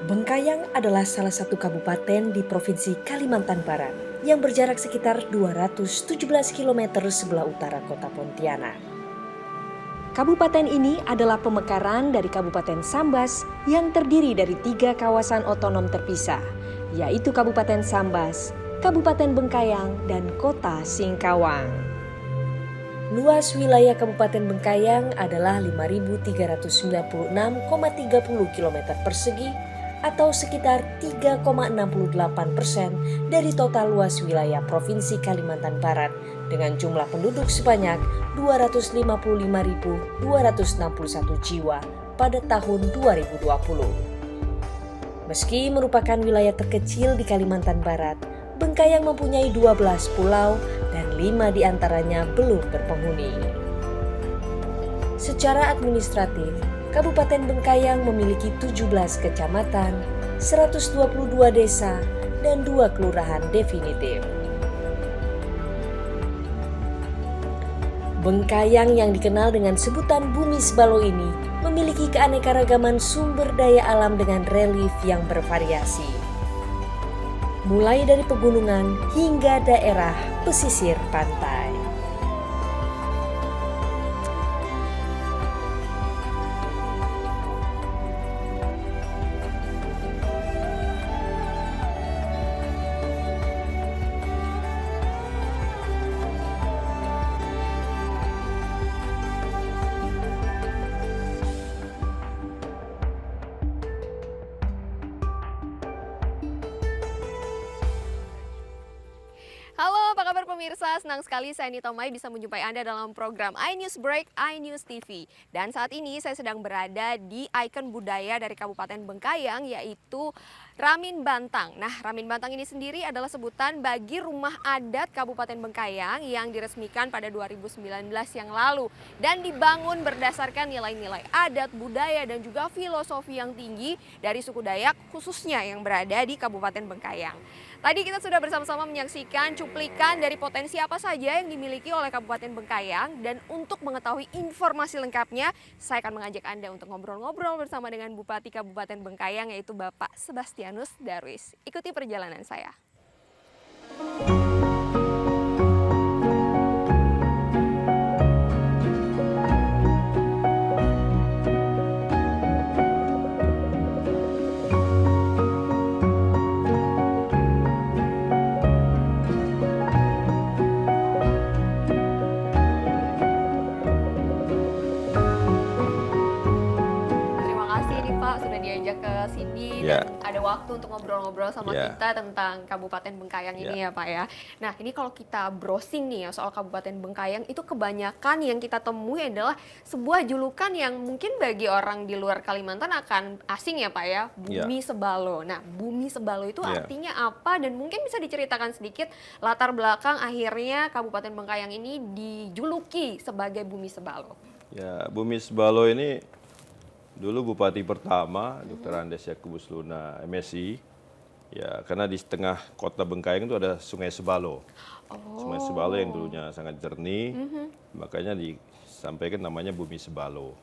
Bengkayang adalah salah satu kabupaten di Provinsi Kalimantan Barat yang berjarak sekitar 217 km sebelah utara kota Pontianak. Kabupaten ini adalah pemekaran dari Kabupaten Sambas yang terdiri dari 3 kawasan otonom terpisah, yaitu Kabupaten Sambas, Kabupaten Bengkayang, dan Kota Singkawang. Luas wilayah Kabupaten Bengkayang adalah 5.396,30 km persegi atau sekitar 3,68% dari total luas wilayah Provinsi Kalimantan Barat dengan jumlah penduduk sebanyak 255.261 jiwa pada tahun 2020. Meski merupakan wilayah terkecil di Kalimantan Barat, Bengkayang mempunyai 12 pulau dan 5 diantaranya belum berpenghuni. Secara administratif, Kabupaten Bengkayang memiliki 17 kecamatan, 122 desa, dan 2 kelurahan definitif. Bengkayang yang dikenal dengan sebutan Bumi Sebalo ini memiliki keanekaragaman sumber daya alam dengan relief yang bervariasi. Mulai dari pegunungan hingga daerah pesisir pantai. Halo, apa kabar pemirsa? Senang sekali saya Nita Mai bisa menjumpai Anda dalam program iNews Break, iNews TV. Dan saat ini saya sedang berada di ikon budaya dari Kabupaten Bengkayang, yaitu Ramin Bantang. Nah, Ramin Bantang ini sendiri adalah sebutan bagi rumah adat Kabupaten Bengkayang yang diresmikan pada 2019 yang lalu dan dibangun berdasarkan nilai-nilai adat, budaya, dan juga filosofi yang tinggi dari suku Dayak khususnya yang berada di Kabupaten Bengkayang. Tadi kita sudah bersama-sama menyaksikan cuplikan dari potensi apa saja yang dimiliki oleh Kabupaten Bengkayang, dan untuk mengetahui informasi lengkapnya, saya akan mengajak Anda untuk ngobrol-ngobrol bersama dengan Bupati Kabupaten Bengkayang, yaitu Bapak Sebastianus Darwis. Ikuti perjalanan saya. Terima kasih nih Pak sudah diajak ke sini dan ada waktu untuk ngobrol-ngobrol sama kita tentang Kabupaten Bengkayang ini ya Pak ya. Nah, ini kalau kita browsing nih ya soal Kabupaten Bengkayang, itu kebanyakan yang kita temui adalah sebuah julukan yang mungkin bagi orang di luar Kalimantan akan asing ya Pak ya, Bumi Sebalo. Nah, Bumi Sebalo itu artinya apa, dan mungkin bisa diceritakan sedikit latar belakang akhirnya Kabupaten Bengkayang ini dijuluki sebagai Bumi Sebalo. Ya, Bumi Sebalo ini dulu Bupati pertama, Dr. Andes Yakubus Luna, MSI. Ya, karena di tengah kota Bengkayang itu ada Sungai Sebalo. Sungai Sebalo yang dulunya sangat jernih, makanya disampaikan namanya Bumi Sebalo.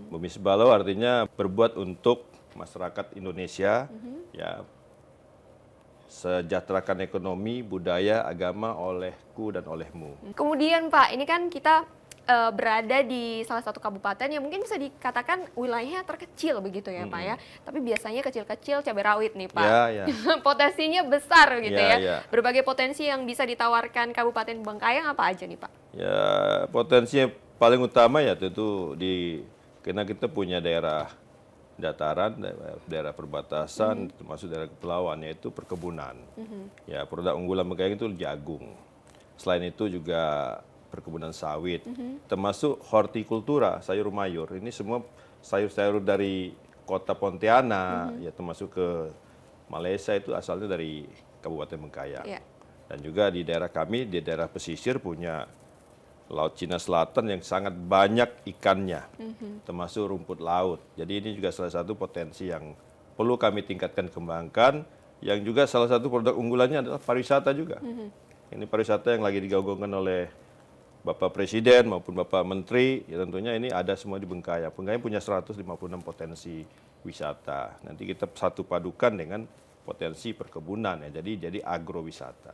Bumi Sebalo artinya berbuat untuk masyarakat Indonesia, ya, sejahterakan ekonomi, budaya, agama olehku dan olehmu. Kemudian Pak, ini kan kita berada di salah satu kabupaten yang mungkin bisa dikatakan wilayahnya terkecil begitu ya Pak ya. Tapi biasanya kecil-kecil cabai rawit nih Pak. Ya. Potensinya besar gitu Ya, ya. ya. Berbagai potensi yang bisa ditawarkan Kabupaten Bengkayang apa aja nih Pak? Ya, potensinya paling utama ya tentu karena kita punya daerah dataran, daerah perbatasan, termasuk daerah kepulauan, yaitu perkebunan. Ya, produk unggulan Bengkayang itu jagung. Selain itu juga perkebunan sawit, termasuk hortikultura, sayur mayur. Ini semua sayur-sayur dari kota Pontianak, ya termasuk ke Malaysia itu asalnya dari Kabupaten Bengkayang. Ya. Dan juga di daerah kami, di daerah pesisir punya Laut Cina Selatan yang sangat banyak ikannya, termasuk rumput laut. Jadi ini juga salah satu potensi yang perlu kami tingkatkan, kembangkan, yang juga salah satu produk unggulannya adalah pariwisata juga. Ini pariwisata yang lagi digaungkan oleh Bapak Presiden maupun Bapak Menteri, ya tentunya ini ada semua di Bengkayang. Bengkayang punya 156 potensi wisata. Nanti kita satu padukan dengan potensi perkebunan ya, jadi agrowisata.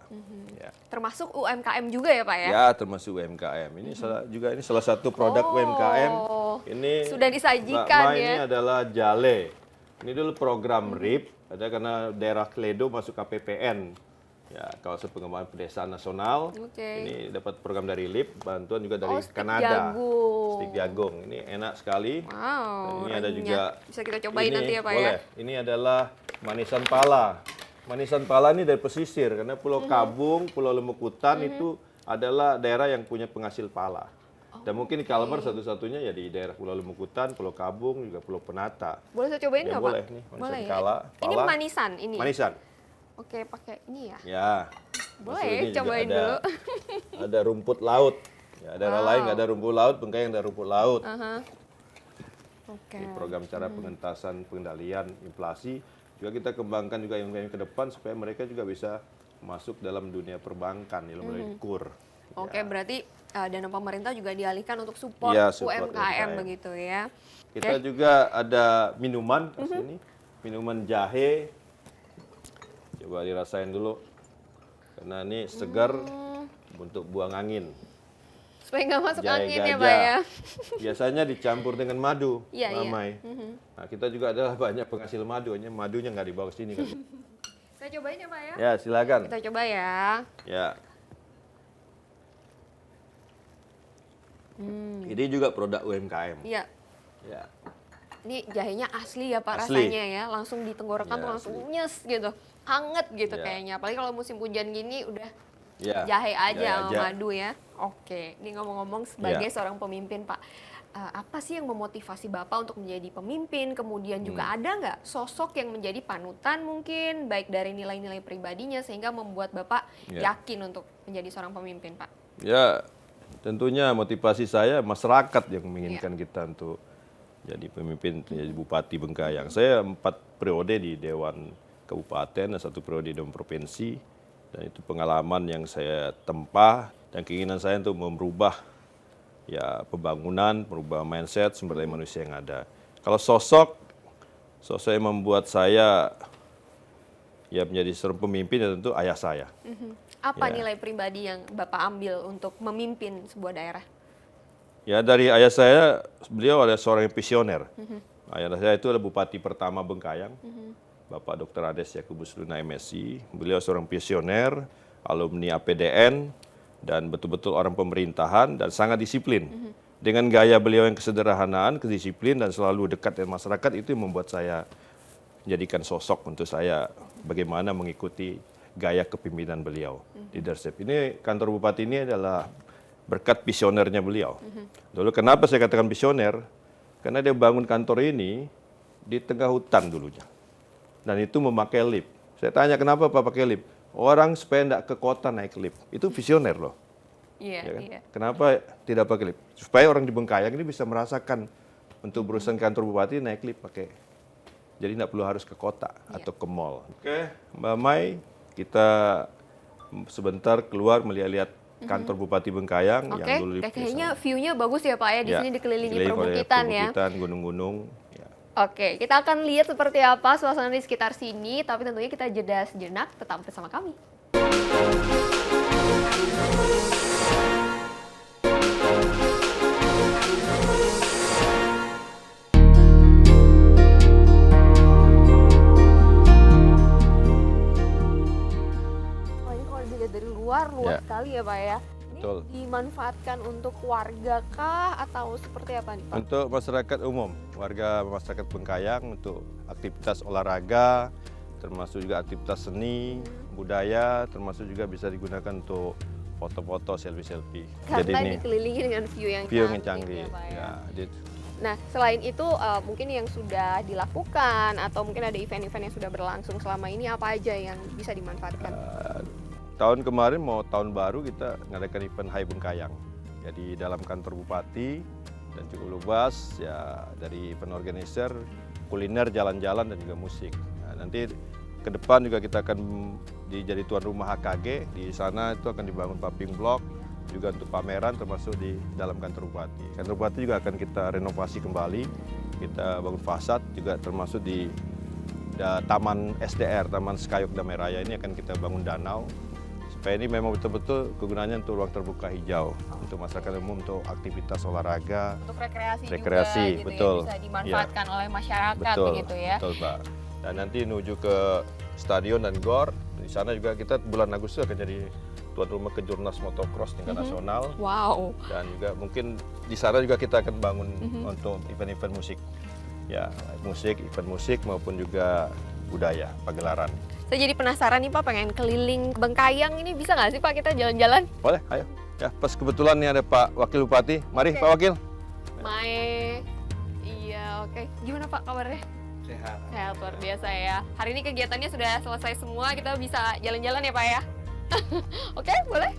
Ya. Termasuk UMKM juga ya Pak ya? Ya, termasuk UMKM. Ini ini salah satu produk UMKM. Ini sudah disajikan ya. Ini adalah Jale. Ini dulu program RIP, ada karena daerah Kledo masuk KPPN. Ya, kawasan pengembangan pedesaan nasional. Ini dapat program dari LIP, bantuan juga dari Kanada. Stik jagung. Ini enak sekali. Wow. Dan ini ada juga. Bisa kita cobain nanti ya Pak boleh. ya. Ini adalah manisan pala. Manisan pala ini dari pesisir karena Pulau Kabung, Pulau Lemukutan itu adalah daerah yang punya penghasil pala. Dan mungkin di Kalbar satu-satunya ya di daerah Pulau Lemukutan, Pulau Kabung, juga Pulau Penata. Boleh saya cobain nggak Pak? Boleh nih, manisan boleh, pala. Ini manisan ini. Manisan. Oke, pakai ini ya. Ya. Boleh, cobain dulu. Ada rumput laut. Ya, daerah lain nggak ada rumput laut, Bengkayang ada rumput laut. Ini program cara pengentasan pengendalian inflasi juga kita kembangkan juga yang ke depan supaya mereka juga bisa masuk dalam dunia perbankan ya melalui KUR. Oke, berarti dana pemerintah juga dialihkan untuk support, support UMKM begitu ya. Kita juga ada minuman di sini, minuman jahe. Coba dirasain dulu, karena ini segar untuk buang angin. Supaya nggak masuk Jahe angin ya gajah. Pak ya. Biasanya dicampur dengan madu, Iya, ramai. Nah, kita juga adalah banyak penghasil madu, hanya madunya nggak dibawa ke sini kan. Saya cobain ya Pak ya. Ya, silakan. Kita coba ya. Ya. Ini juga produk UMKM. Iya. Ya. Ini jahenya asli ya Pak Asli. rasanya ya. Langsung di tenggorokan Ya, tuh langsung asli. nyes gitu. Hangat gitu Ya. kayaknya. Apalagi kalau musim hujan gini udah Ya. jahe aja Jahe sama aja. madu ya. Oke, ini ngomong-ngomong sebagai Ya. seorang pemimpin Pak, apa sih yang memotivasi Bapak untuk menjadi pemimpin? Kemudian juga ada nggak sosok yang menjadi panutan mungkin, baik dari nilai-nilai pribadinya sehingga membuat Bapak Ya. yakin untuk menjadi seorang pemimpin Pak? Ya, tentunya motivasi saya masyarakat yang menginginkan kita untuk jadi pemimpin, jadi Bupati Bengkayang. Saya 4 periode di Dewan Kabupaten dan 1 periode di Dewan Provinsi. Dan itu pengalaman yang saya tempah dan keinginan saya untuk merubah ya pembangunan, merubah mindset sumber daya manusia yang ada. Kalau sosok yang membuat saya ya menjadi seorang pemimpin ya tentu ayah saya. Apa Ya. nilai pribadi yang Bapak ambil untuk memimpin sebuah daerah? Ya dari ayah saya, beliau adalah seorang yang visioner. Ayah saya itu adalah Bupati pertama Bengkayang, Bapak Dr. Ades Yakubus Luna MSI. Beliau seorang visioner, alumni APDN, dan betul-betul orang pemerintahan dan sangat disiplin. Dengan gaya beliau yang kesederhanaan, kedisiplin, dan selalu dekat dengan masyarakat, itu yang membuat saya menjadikan sosok untuk saya bagaimana mengikuti gaya kepemimpinan beliau. Leadership. Ini kantor bupati ini adalah berkat visionernya beliau. Dulu kenapa saya katakan visioner? Karena dia bangun kantor ini di tengah hutan dulunya. Dan itu memakai lift. Saya tanya kenapa Pak pakai lift? Orang supaya tidak ke kota naik lift. Itu visioner loh. Iya, Ya kan? iya. Kenapa tidak pakai lift? Supaya orang di Bengkayang ini bisa merasakan untuk berurusan kantor bupati naik lift pakai. Jadi tidak perlu harus ke kota atau ke mall. Oke, Mbak Mai, kita sebentar keluar melihat-lihat kantor Bupati Bengkayang Oke, yang dulu kayaknya view-nya bagus ya Pak ya. Di sini dikelilingi oleh perbukitan ya. perbukitan, gunung-gunung. Ya. Oke, kita akan lihat seperti apa suasana di sekitar sini, tapi tentunya kita jeda sejenak, tetap bersama kami. Wah, ini kalau dilihat dari luar, luas Ya. sekali ya Pak ya. Ini Betul. dimanfaatkan untuk warga kah atau seperti apa nih Pak? Untuk masyarakat umum, warga masyarakat Bengkayang untuk aktivitas olahraga, termasuk juga aktivitas seni, budaya, termasuk juga bisa digunakan untuk foto-foto, selfie-selfie. Karena dikelilingi dengan view yang view yang canggih canggih. ya Pak ya. Ya, Nah, selain itu mungkin yang sudah dilakukan atau mungkin ada event-event yang sudah berlangsung selama ini apa aja yang bisa dimanfaatkan? tahun kemarin mau tahun baru kita ngadakan event Hai Bengkayang. Jadi dalam kantor bupati dan cukup luas ya dari event organizer, kuliner, jalan-jalan dan juga musik. Nah, nanti ke depan juga kita akan jadi tuan rumah HKG. Di sana itu akan dibangun pumping block, juga untuk pameran termasuk di dalam kantor bupati. Kantor bupati juga akan kita renovasi kembali, kita bangun fasad juga termasuk di Taman SDR, Taman Skayok Damai Raya ini akan kita bangun danau. Supaya ini memang betul-betul kegunaannya untuk ruang terbuka hijau, untuk masyarakat umum, untuk aktivitas olahraga, Untuk rekreasi rekreasi, juga, gitu betul. ya, bisa dimanfaatkan oleh masyarakat betul, begitu ya. betul Pak. Dan nanti menuju ke stadion dan GOR, di sana juga kita bulan Agustus akan jadi tuan rumah Kejurnas Motocross tingkat nasional. Wow. Dan juga mungkin di sana juga kita akan bangun untuk event-event musik. Ya, musik, event musik maupun juga budaya, pagelaran. Saya jadi penasaran nih Pak, pengen keliling Bengkayang ini, bisa nggak sih Pak kita jalan-jalan? Boleh, ayo. Ya, pas kebetulan nih ada Pak Wakil Bupati. Mari Oke. Pak Wakil. Mae. Iya, oke. Gimana Pak kabarnya? Sehat. Sehat, luar biasa ya. Hari ini kegiatannya sudah selesai semua, kita bisa jalan-jalan ya Pak ya? Oke, boleh?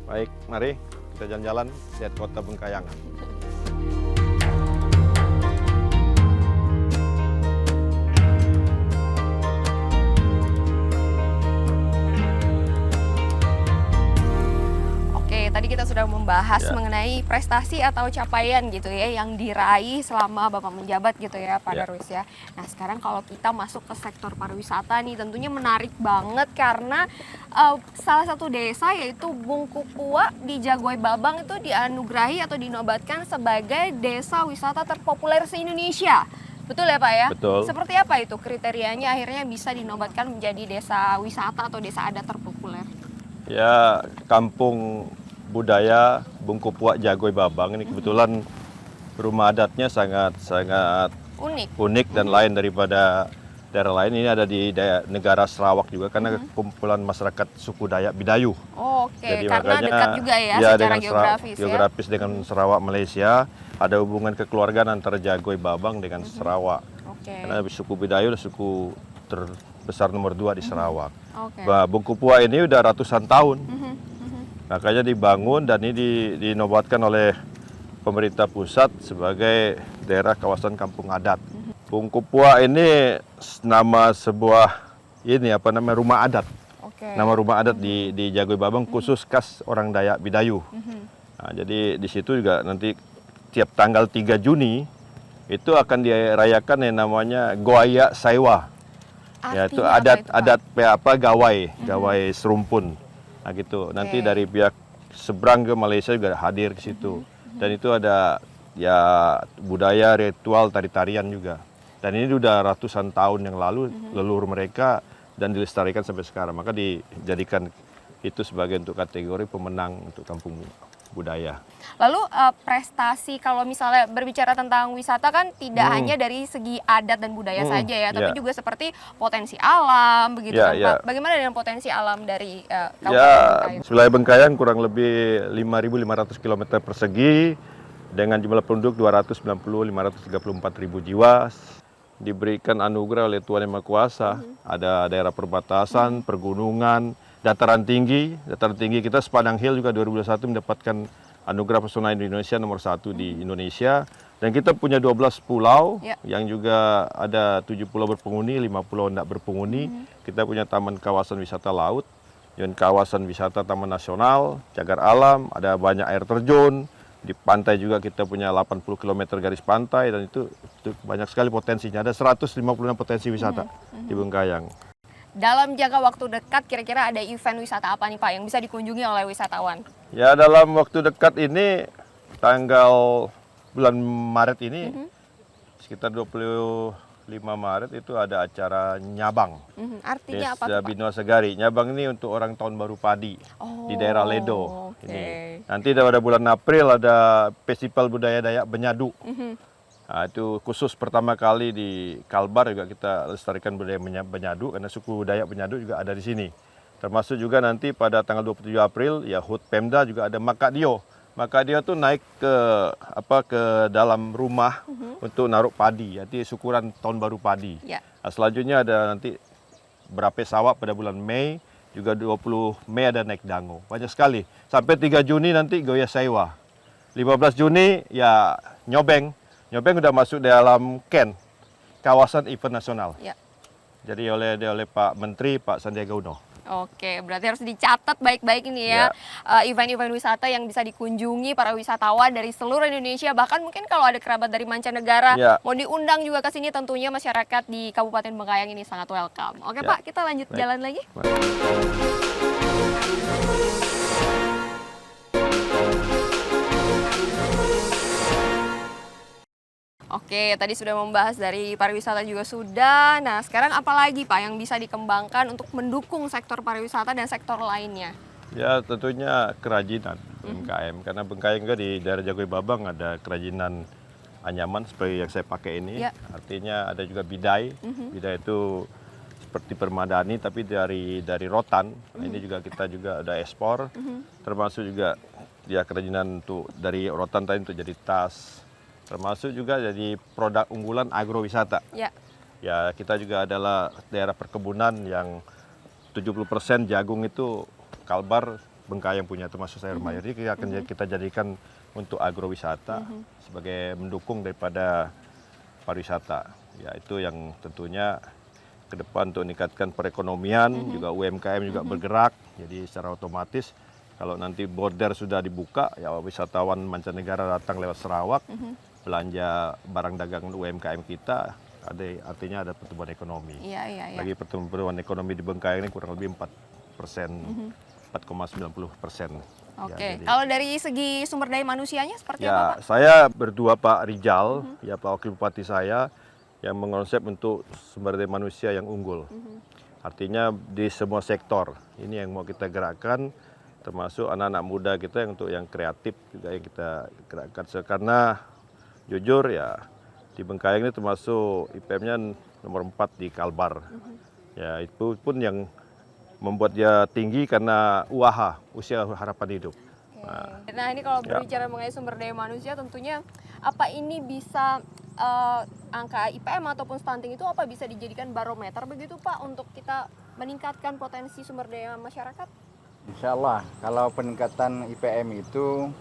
Baik, mari kita jalan-jalan lihat kota Bengkayang. Oke, tadi kita sudah membahas Ya. mengenai prestasi atau capaian gitu ya yang diraih selama Bapak menjabat gitu ya Pak Ya. Darwis ya. Nah sekarang kalau kita masuk ke sektor pariwisata nih tentunya menarik banget karena salah satu desa yaitu Bungkupua di Jagoy Babang itu dianugerahi atau dinobatkan sebagai desa wisata terpopuler se-Indonesia. Betul ya Pak ya? Betul. Seperti apa itu kriterianya akhirnya bisa dinobatkan menjadi desa wisata atau desa adat terpopuler? Ya, kampung budaya Bungkupua Jagoy Babang ini kebetulan rumah adatnya sangat Unik. unik dan lain daripada daerah lain. Ini ada di negara Sarawak juga karena kumpulan masyarakat suku Dayak Bidayu. Oke, Jadi karena makanya dekat juga ya secara dengan geografis ya. geografis dengan Sarawak Malaysia, ada hubungan kekeluargaan antara Jagoy Babang dengan Sarawak. Oke. Karena suku Bidayu adalah suku terbesar nomor 2 di Sarawak. Oke. Bah, Bungkupua ini udah ratusan tahun. Makanya dibangun dan ini dinobatkan oleh pemerintah pusat sebagai daerah kawasan kampung adat. Bungkupua ini nama sebuah rumah adat. Oke. Nama rumah adat di Jagoy Babang khusus khas orang Dayak Bidayu. Nah, jadi di situ juga nanti tiap tanggal 3 Juni itu akan dirayakan yang namanya Goaya Saiwa. Yaitu adat gawai serumpun. Nah gitu. Nanti dari pihak seberang ke Malaysia juga hadir ke situ. Dan itu ada ya budaya ritual tari-tarian juga. Dan ini udah ratusan tahun yang lalu leluhur mereka dan dilestarikan sampai sekarang. Maka dijadikan itu sebagai untuk kategori pemenang untuk kampung budaya. Lalu prestasi kalau misalnya berbicara tentang wisata kan tidak hanya dari segi adat dan budaya saja ya, tapi juga seperti potensi alam begitu kan Pak. Bagaimana dengan potensi alam dari Kabupaten Bengkayang? Wilayah Bengkayang kurang lebih 5.500 km persegi dengan jumlah penduduk 290.534.000 jiwa. Diberikan anugerah oleh Tuhan Yang Maha Kuasa. Ada daerah perbatasan, pergunungan, dataran tinggi. Dataran tinggi kita Sepadang Hill juga 2021 mendapatkan anugerah pesona Indonesia nomor 1 di Indonesia. Dan kita punya 12 pulau yang juga ada 7 pulau berpenghuni, 5 pulau tidak berpenghuni. Kita punya taman kawasan wisata laut, dan kawasan wisata taman nasional, cagar alam, ada banyak air terjun. Di pantai juga kita punya 80 km garis pantai dan itu banyak sekali potensinya. Ada 156 potensi wisata di Bengkayang. Dalam jangka waktu dekat kira-kira ada event wisata apa nih Pak yang bisa dikunjungi oleh wisatawan? Ya dalam waktu dekat ini tanggal bulan Maret ini sekitar 25 Maret itu ada acara Nyabang. Artinya apa Desa tuh Pak? Binua Segari. Nyabang ini untuk orang tahun baru padi di daerah Ledo. Oke. Ini. Nanti pada bulan April ada Festival Budaya Dayak Benyadu. Nah, itu khusus pertama kali di Kalbar juga kita lestarikan budaya Benyadu karena suku Dayak Benyadu juga ada di sini. Termasuk juga nanti pada tanggal 27 April ya HUT Pemda juga ada Makadio. Makadio tuh naik ke dalam rumah untuk naruh padi, jadi syukuran tahun baru padi. Ya. Nah, selanjutnya ada nanti berape sawah pada bulan Mei, juga 20 Mei ada naik dango. Banyak sekali. Sampai 3 Juni nanti Goya Saiwa. 15 Juni ya Nyobeng. Nyobeng udah masuk dalam KEN, kawasan event nasional. Ya. Jadi oleh Pak Menteri, Pak Sandiaga Uno. Oke, berarti harus dicatat baik-baik ini ya, event-event wisata yang bisa dikunjungi para wisatawan dari seluruh Indonesia, bahkan mungkin kalau ada kerabat dari mancanegara Ya. mau diundang juga ke sini, tentunya masyarakat di Kabupaten Bengkayang ini sangat welcome. Oke Ya. Pak, kita lanjut Baik. jalan lagi. Oke, tadi sudah membahas dari pariwisata juga sudah. Nah, sekarang apa lagi Pak yang bisa dikembangkan untuk mendukung sektor pariwisata dan sektor lainnya? Ya tentunya kerajinan UMKM, karena Bengkayang juga di daerah Jagoi Babang ada kerajinan anyaman seperti yang saya pakai ini. Ya. Artinya ada juga bidai. Bidai itu seperti permadani tapi dari rotan. Nah, ini juga kita juga ada ekspor. Termasuk juga ya kerajinan untuk dari rotan tadi untuk jadi tas. Termasuk juga jadi produk unggulan agrowisata. Ya. Ya, kita juga adalah daerah perkebunan yang 70% jagung itu Kalbar Bengkayang punya, termasuk sayur mayur. Jadi kita jadikan untuk agrowisata sebagai mendukung daripada pariwisata. Ya, itu yang tentunya ke depan untuk meningkatkan perekonomian, juga UMKM juga bergerak. Jadi secara otomatis kalau nanti border sudah dibuka, ya wisatawan mancanegara datang lewat Sarawak, belanja barang dagangan UMKM kita, artinya ada pertumbuhan ekonomi. Iya. Bagi pertumbuhan ekonomi di Bengkayang ini kurang lebih 4%, 4,90%. Oke, kalau dari segi sumber daya manusianya seperti apa Ya, Pak? saya berdua Pak Rijal, ya Pak Wakil Bupati saya, yang mengonsep untuk sumber daya manusia yang unggul. Artinya di semua sektor, ini yang mau kita gerakkan, termasuk anak-anak muda kita yang untuk yang kreatif juga yang kita gerakkan. Karena jujur ya, di Bengkayang ini termasuk IPM-nya nomor 4 di Kalbar. Ya, itu pun yang membuat dia tinggi karena UHH, usia harapan hidup. Nah, ini kalau berbicara mengenai sumber daya manusia, tentunya apa ini bisa angka IPM ataupun stunting itu apa bisa dijadikan barometer begitu Pak untuk kita meningkatkan potensi sumber daya masyarakat? Insya Allah, kalau peningkatan IPM itu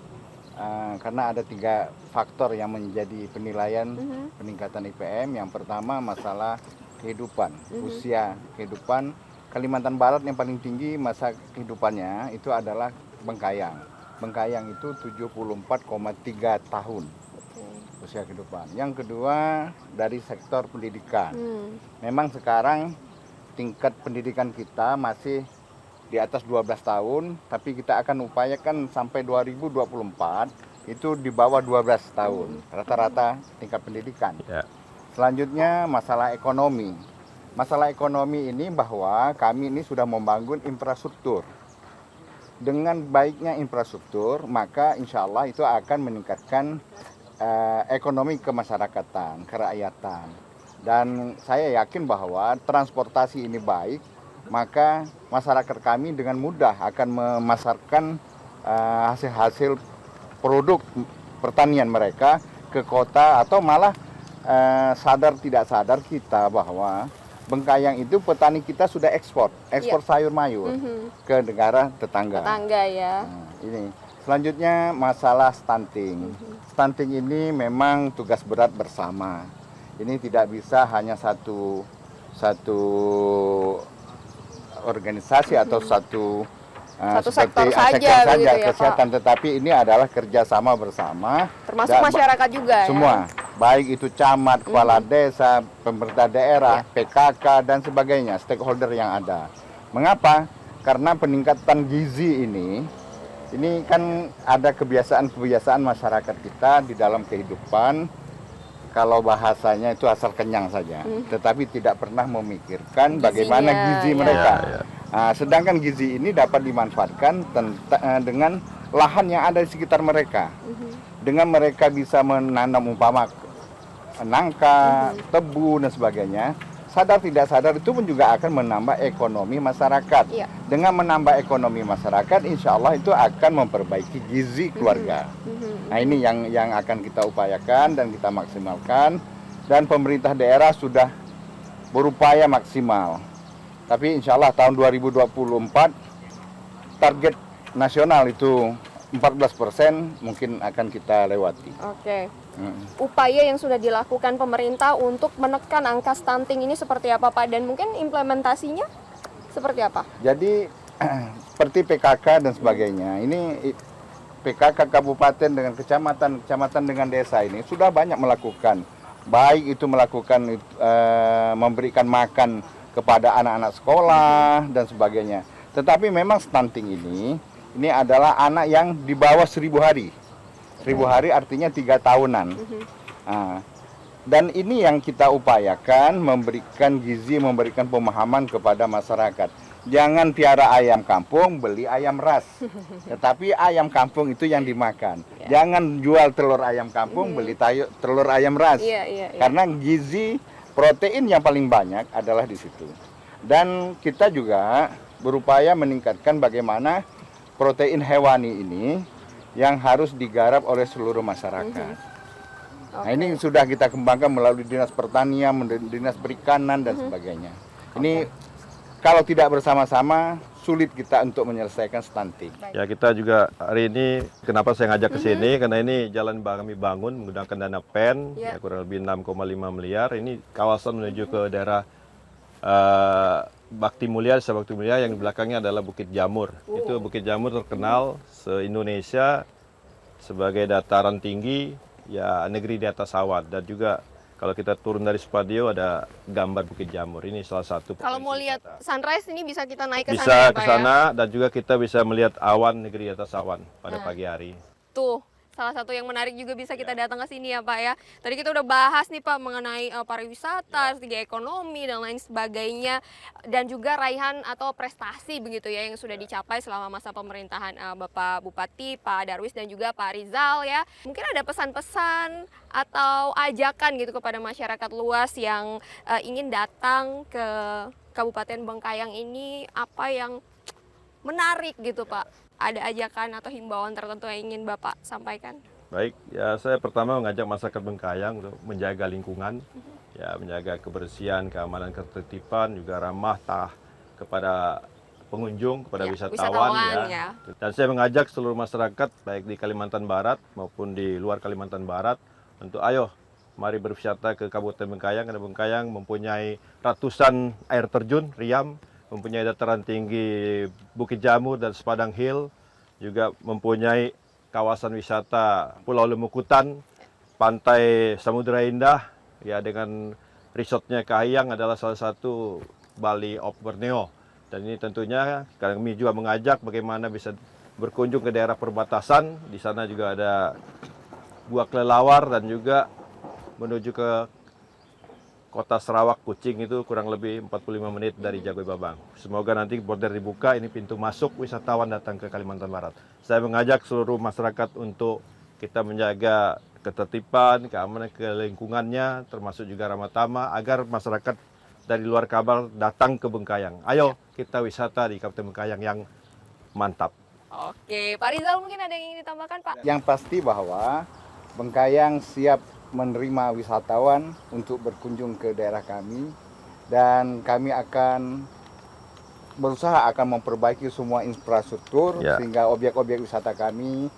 karena ada 3 faktor yang menjadi penilaian peningkatan IPM. Yang pertama masalah kehidupan, usia kehidupan. Kalimantan Barat yang paling tinggi masa kehidupannya itu adalah Bengkayang. Bengkayang itu 74,3 tahun usia kehidupan. Yang kedua dari sektor pendidikan. Memang sekarang tingkat pendidikan kita masih di atas 12 tahun, tapi kita akan upayakan sampai 2024 itu di bawah 12 tahun rata-rata tingkat pendidikan. Ya. Selanjutnya masalah ekonomi. Masalah ekonomi ini bahwa kami ini sudah membangun infrastruktur. Dengan baiknya infrastruktur, maka insya Allah itu akan meningkatkan ekonomi kemasyarakatan, kerakyatan. Dan saya yakin bahwa transportasi ini baik, maka masyarakat kami dengan mudah akan memasarkan hasil-hasil produk pertanian mereka ke kota, atau malah sadar tidak sadar kita bahwa Bengkayang itu petani kita sudah ekspor sayur mayur ke negara tetangga. Ya. Nah, ini selanjutnya masalah stunting. Stunting ini memang tugas berat bersama. Ini tidak bisa hanya satu organisasi atau satu sektor saja sektor begitu ya, kesehatan, tetapi ini adalah kerjasama bersama. Termasuk masyarakat juga semua, baik itu camat, kepala desa, pemerintah daerah, PKK dan sebagainya, stakeholder yang ada. Mengapa? Karena peningkatan gizi ini kan ada kebiasaan masyarakat kita di dalam kehidupan. Kalau bahasanya itu asal kenyang saja, tetapi tidak pernah memikirkan bagaimana gizi mereka. Nah, sedangkan gizi ini dapat dimanfaatkan dengan lahan yang ada di sekitar mereka. Dengan mereka bisa menanam umpama nangka, tebu dan sebagainya, sadar tidak sadar itu pun juga akan menambah ekonomi masyarakat. Dengan menambah ekonomi masyarakat, insya Allah itu akan memperbaiki gizi keluarga. Nah, ini yang akan kita upayakan dan kita maksimalkan. Dan pemerintah daerah sudah berupaya maksimal. Tapi insya Allah tahun 2024 target nasional itu 14% mungkin akan kita lewati. Oke. Upaya yang sudah dilakukan pemerintah untuk menekan angka stunting ini seperti apa Pak? Dan mungkin implementasinya? Seperti apa? Jadi seperti PKK dan sebagainya. Ini PKK kabupaten dengan kecamatan dengan desa ini sudah banyak melakukan. Baik itu melakukan memberikan makan kepada anak-anak sekolah dan sebagainya. Tetapi memang stunting ini adalah anak yang di bawah 1.000 hari. 1.000 hari artinya 3 tahunan. Nah, dan ini yang kita upayakan, memberikan gizi, memberikan pemahaman kepada masyarakat. Jangan piara ayam kampung, beli ayam ras. Tetapi ayam kampung itu yang dimakan. Jangan jual telur ayam kampung, beli telur ayam ras. Karena gizi, protein yang paling banyak adalah di situ. Dan kita juga berupaya meningkatkan bagaimana protein hewani ini yang harus digarap oleh seluruh masyarakat. Nah, ini sudah kita kembangkan melalui Dinas Pertanian, Dinas Perikanan dan sebagainya. Ini kalau tidak bersama-sama sulit kita untuk menyelesaikan stunting. Ya, kita juga hari ini kenapa saya ngajak ke sini karena ini jalan kami bangun menggunakan dana PEN ya, kurang lebih 6,5 miliar. Ini kawasan menuju ke daerah Bakti Mulia, Desa Bakti Mulia yang di belakangnya adalah Bukit Jamur. Itu Bukit Jamur terkenal se-Indonesia sebagai dataran tinggi, ya negeri di atas awan. Dan juga kalau kita turun dari Supadio ada gambar Bukit Jamur. Ini salah satu. Kalau mau lihat sunrise ini bisa kita naik ke sana. Bisa ya, ke Pak, sana dan juga kita bisa melihat awan negeri di atas awan pada pagi hari. Tuh, salah satu yang menarik juga bisa kita datang ke sini ya Pak ya. Tadi kita udah bahas nih Pak mengenai pariwisata, segi ekonomi dan lain sebagainya, dan juga raihan atau prestasi begitu ya yang sudah dicapai selama masa pemerintahan Bapak Bupati, Pak Darwis dan juga Pak Rizal ya. Mungkin ada pesan-pesan atau ajakan gitu kepada masyarakat luas yang ingin datang ke Kabupaten Bengkayang ini, apa yang menarik gitu Pak? Ada ajakan atau himbauan tertentu yang ingin Bapak sampaikan? Baik, ya saya pertama mengajak masyarakat Bengkayang untuk menjaga lingkungan, ya menjaga kebersihan, keamanan, ketertiban, juga ramah kepada pengunjung, kepada wisatawan ya. Dan saya mengajak seluruh masyarakat baik di Kalimantan Barat maupun di luar Kalimantan Barat untuk ayo mari berwisata ke Kabupaten Bengkayang karena Bengkayang mempunyai ratusan air terjun, riam, mempunyai dataran tinggi Bukit Jamur dan Sepadang Hill, juga mempunyai kawasan wisata Pulau Lemukutan, Pantai Samudra Indah, ya dengan resortnya Kahiyang adalah salah satu Bali of Borneo. Dan ini tentunya kami juga mengajak bagaimana bisa berkunjung ke daerah perbatasan. Di sana juga ada Gua Kelelawar dan juga menuju ke Kota Sarawak Kucing itu kurang lebih 45 menit dari Jagoi Babang. Semoga nanti border dibuka, ini pintu masuk wisatawan datang ke Kalimantan Barat. Saya mengajak seluruh masyarakat untuk kita menjaga ketertiban, keamanan, lingkungannya, termasuk juga ramah tamah, agar masyarakat dari luar Kabal datang ke Bengkayang. Ayo kita wisata di Kabupaten Bengkayang yang mantap. Oke, Pak Rizal mungkin ada yang ingin ditambahkan Pak? Yang pasti bahwa Bengkayang siap menerima wisatawan untuk berkunjung ke daerah kami, dan kami akan berusaha akan memperbaiki semua infrastruktur sehingga objek-objek wisata kami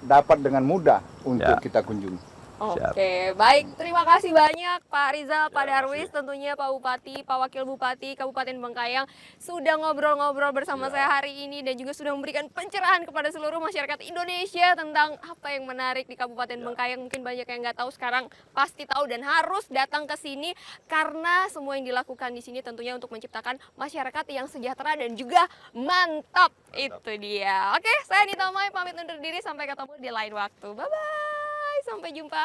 dapat dengan mudah untuk kita kunjungi. Oke, baik. Terima kasih banyak Pak Rizal, Pak Darwis, tentunya Pak Bupati, Pak Wakil Bupati Kabupaten Bengkayang sudah ngobrol-ngobrol bersama saya hari ini dan juga sudah memberikan pencerahan kepada seluruh masyarakat Indonesia tentang apa yang menarik di Kabupaten Bengkayang. Mungkin banyak yang nggak tahu, sekarang pasti tahu dan harus datang ke sini karena semua yang dilakukan di sini tentunya untuk menciptakan masyarakat yang sejahtera dan juga mantap. Itu dia. Oke, saya Nita Mai pamit undur diri, sampai ketemu di lain waktu. Bye-bye. Sampai jumpa.